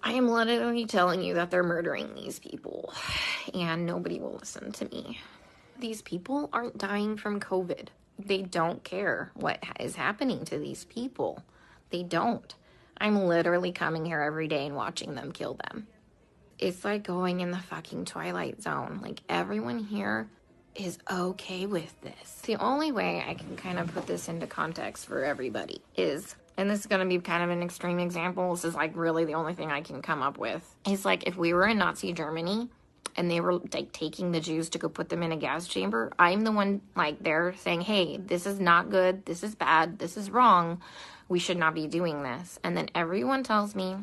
I am literally telling you that they're murdering these people, and nobody will listen to me. These people aren't dying from COVID. They don't care what is happening to these people. They don't. I'm literally coming here every day and watching them kill them. It's like going in the fucking Twilight Zone. Like, everyone here is okay with this. The only way I can kind of put this into context for everybody is, and this is going to be kind of an extreme example, this is like really the only thing I can come up with, is like if we were in Nazi Germany and they were like taking the Jews to go put them in a gas chamber, I'm the one like there saying, hey, this is not good, this is bad, this is wrong, we should not be doing this. And then everyone tells me,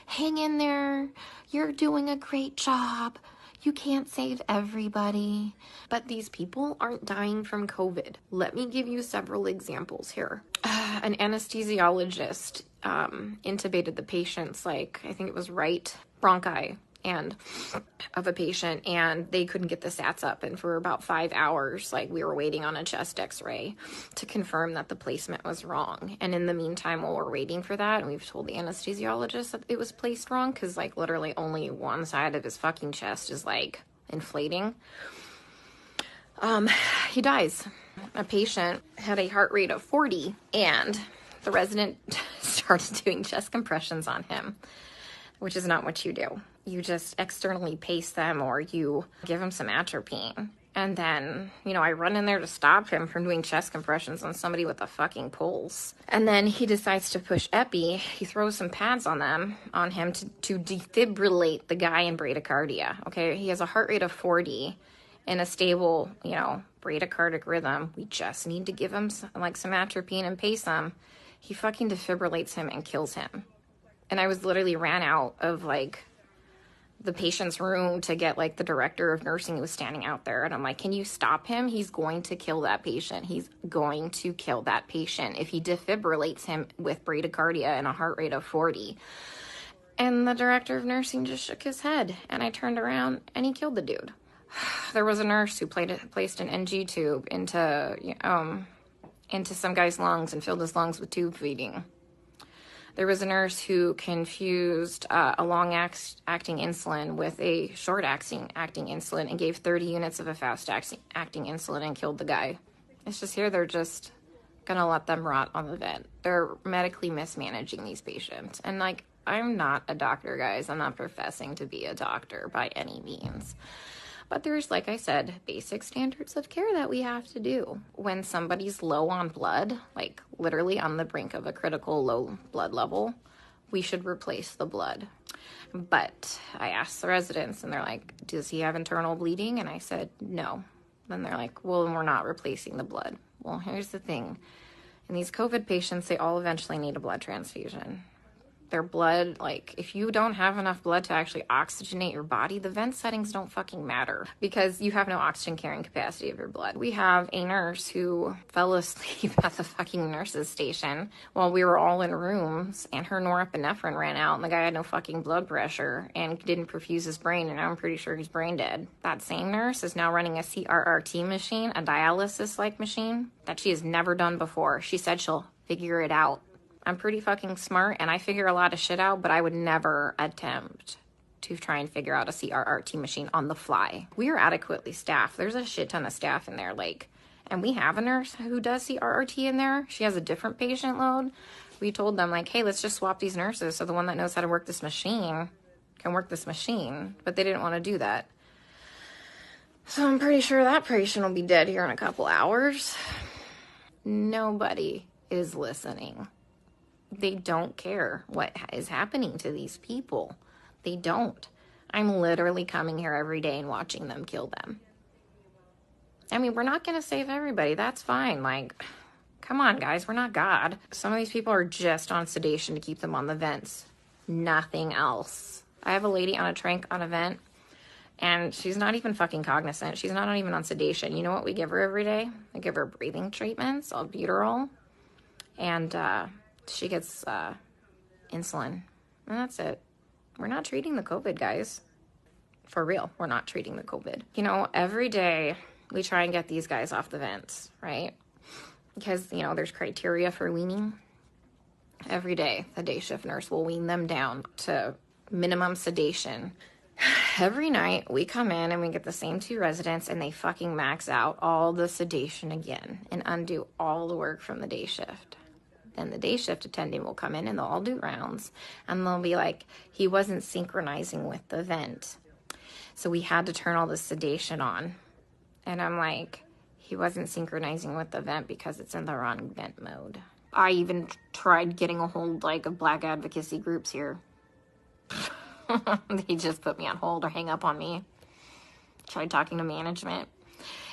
hang in there, you're doing a great job, you can't save everybody. But these people aren't dying from COVID. Let me give you several examples here. An anesthesiologist intubated the patient's, like, I think it was right bronchi and of a patient, and they couldn't get the sats up, and for about 5 hours, like, we were waiting on a chest x-ray to confirm that the placement was wrong. And in the meantime, while we're waiting for that, and we've told the anesthesiologist that it was placed wrong, because like literally only one side of his fucking chest is like inflating, he dies. A patient had a heart rate of 40, and the resident started doing chest compressions on him, which is not what you do. You just externally pace them, or you give him some atropine. And then, you know, I run in there to stop him from doing chest compressions on somebody with a fucking pulse. And then he decides to push epi. He throws some pads on him to defibrillate the guy in bradycardia. Okay, he has a heart rate of 40 and a stable, you know, bradycardic rhythm. We just need to give him some atropine and pace him. He fucking defibrillates him and kills him. And I was literally ran out of like the patient's room to get like the director of nursing who was standing out there. And I'm like, can you stop him? He's going to kill that patient. He's going to kill that patient if he defibrillates him with bradycardia and a heart rate of 40. And the director of nursing just shook his head, and I turned around and he killed the dude. There was a nurse who placed an NG tube into some guy's lungs and filled his lungs with tube feeding. There was a nurse who confused a long-acting insulin with a short-acting insulin and gave 30 units of a fast-acting insulin and killed the guy. It's just here they're just going to let them rot on the vent. They're medically mismanaging these patients. And, like, I'm not a doctor, guys. I'm not professing to be a doctor by any means. But there's, like I said, basic standards of care that we have to do. When somebody's low on blood, like literally on the brink of a critical low blood level, we should replace the blood. But I asked the residents, and they're like, does he have internal bleeding? And I said, no. Then they're like, well, then we're not replacing the blood. Well, here's the thing. In these COVID patients, they all eventually need a blood transfusion. Their blood, like, if you don't have enough blood to actually oxygenate your body, the vent settings don't fucking matter because you have no oxygen carrying capacity of your blood. We have a nurse who fell asleep at the fucking nurse's station while we were all in rooms, and her norepinephrine ran out, and the guy had no fucking blood pressure and didn't perfuse his brain, and I'm pretty sure he's brain dead. That same nurse is now running a CRRT machine, a dialysis-like machine, that she has never done before. She said she'll figure it out. I'm pretty fucking smart, and I figure a lot of shit out, but I would never attempt to try and figure out a CRRT machine on the fly. We are adequately staffed. There's a shit ton of staff in there, like, and we have a nurse who does CRRT in there. She has a different patient load. We told them, like, hey, let's just swap these nurses so the one that knows how to work this machine can work this machine, but they didn't want to do that. So I'm pretty sure that patient will be dead here in a couple hours. Nobody is listening. They don't care what is happening to these people. They don't. I'm literally coming here every day and watching them kill them. I mean, we're not going to save everybody. That's fine. Like, come on, guys. We're not God. Some of these people are just on sedation to keep them on the vents. Nothing else. I have a lady on a tranq on a vent, and she's not even fucking cognizant. She's not even on sedation. You know what we give her every day? We give her breathing treatments, albuterol, and she gets insulin, and that's it. We're not treating the COVID, guys. For real, we're not treating the COVID. You know, every day we try and get these guys off the vents, right? Because, you know, there's criteria for weaning. Every day, the day shift nurse will wean them down to minimum sedation. Every night we come in and we get the same 2 residents and they fucking max out all the sedation again and undo all the work from the day shift. Then the day shift attendant will come in and they'll all do rounds and they'll be like, he wasn't synchronizing with the vent. So we had to turn all the sedation on. And I'm like, he wasn't synchronizing with the vent because it's in the wrong vent mode. I even tried getting a hold of black advocacy groups here. They just put me on hold or hang up on me. Tried talking to management.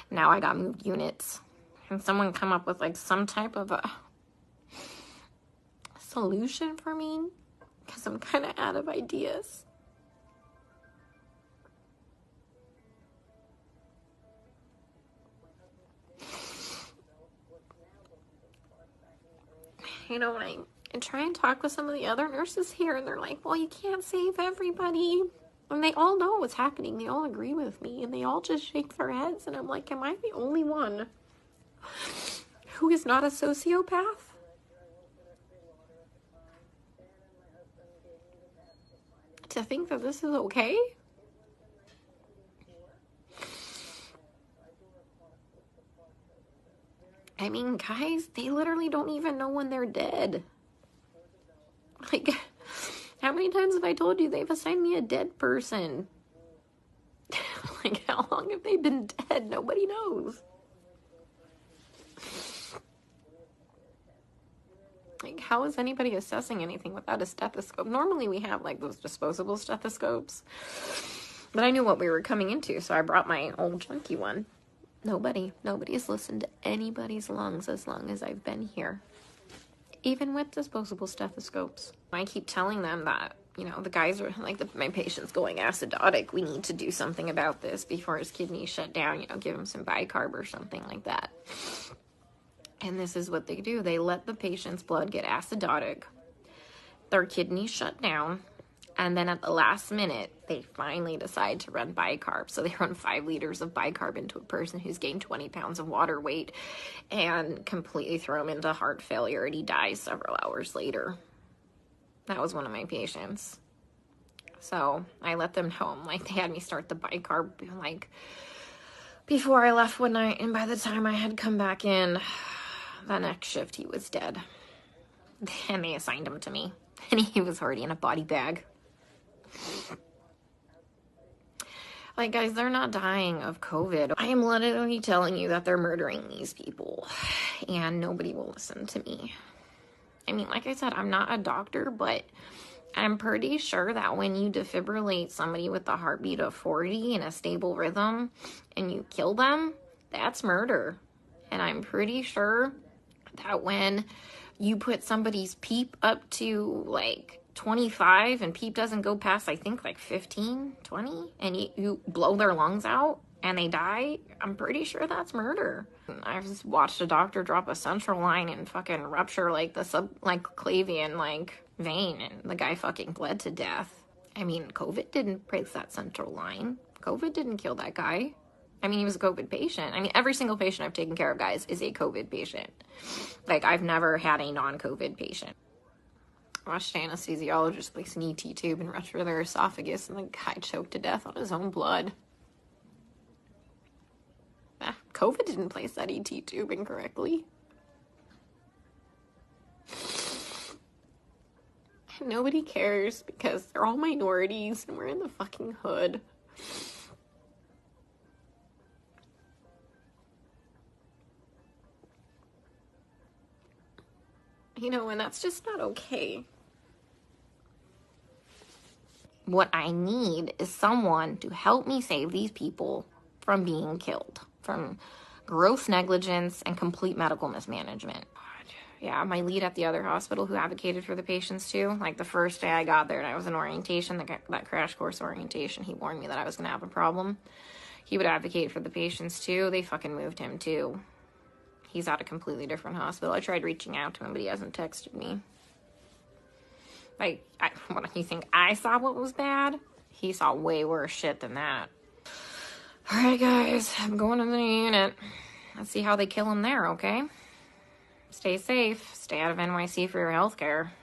Now I got moved units. Can someone come up with some type of a solution for me? Because I'm kind of out of ideas. When I try and talk with some of the other nurses here, and they're like, well, you can't save everybody. And they all know what's happening. They all agree with me, and they all just shake their heads. And I'm like, am I the only one who is not a sociopath? To think that this is okay? I mean, guys, they literally don't even know when they're dead. How many times have I told you they've assigned me a dead person? How long have they been dead? Nobody knows. How is anybody assessing anything without a stethoscope? Normally we have those disposable stethoscopes. But I knew what we were coming into, so I brought my old junky one. Nobody's listened to anybody's lungs as long as I've been here. Even with disposable stethoscopes. I keep telling them that, the guys are my patient's going acidotic. We need to do something about this before his kidneys shut down, give him some bicarb or something like that. And this is what they do. They let the patient's blood get acidotic. Their kidneys shut down. And then at the last minute, they finally decide to run bicarb. So they run 5 liters of bicarb into a person who's gained 20 pounds of water weight and completely throw him into heart failure, and he dies several hours later. That was one of my patients. So I let them know. They had me start the bicarb before I left one night. And by the time I had come back in, the next shift, he was dead. And they assigned him to me. And he was already in a body bag. Guys, they're not dying of COVID. I am literally telling you that they're murdering these people, and nobody will listen to me. I mean, like I said, I'm not a doctor, but I'm pretty sure that when you defibrillate somebody with a heartbeat of 40 in a stable rhythm and you kill them, that's murder. And I'm pretty sure that when you put somebody's PEEP up to 25 and PEEP doesn't go past, I think 15, 20, and you blow their lungs out and they die, I'm pretty sure that's murder. I've just watched a doctor drop a central line and fucking rupture the subclavian vein, and the guy fucking bled to death. I mean, COVID didn't break that central line. COVID didn't kill that guy. I mean, he was a COVID patient. I mean, every single patient I've taken care of, guys, is a COVID patient. I've never had a non-COVID patient. I watched an anesthesiologist place an ET tube and rupture their esophagus, and the guy choked to death on his own blood. COVID didn't place that ET tube incorrectly. Nobody cares because they're all minorities and we're in the fucking hood. And that's just not okay. What I need is someone to help me save these people from being killed, from gross negligence and complete medical mismanagement. Yeah, my lead at the other hospital who advocated for the patients too, the first day I got there and I was in orientation, that crash course orientation, he warned me that I was going to have a problem. He would advocate for the patients too. They fucking moved him too. He's at a completely different hospital. I tried reaching out to him, but he hasn't texted me. What, you think I saw what was bad? He saw way worse shit than that. Alright, guys. I'm going to the unit. Let's see how they kill him there, okay? Stay safe. Stay out of NYC for your health care.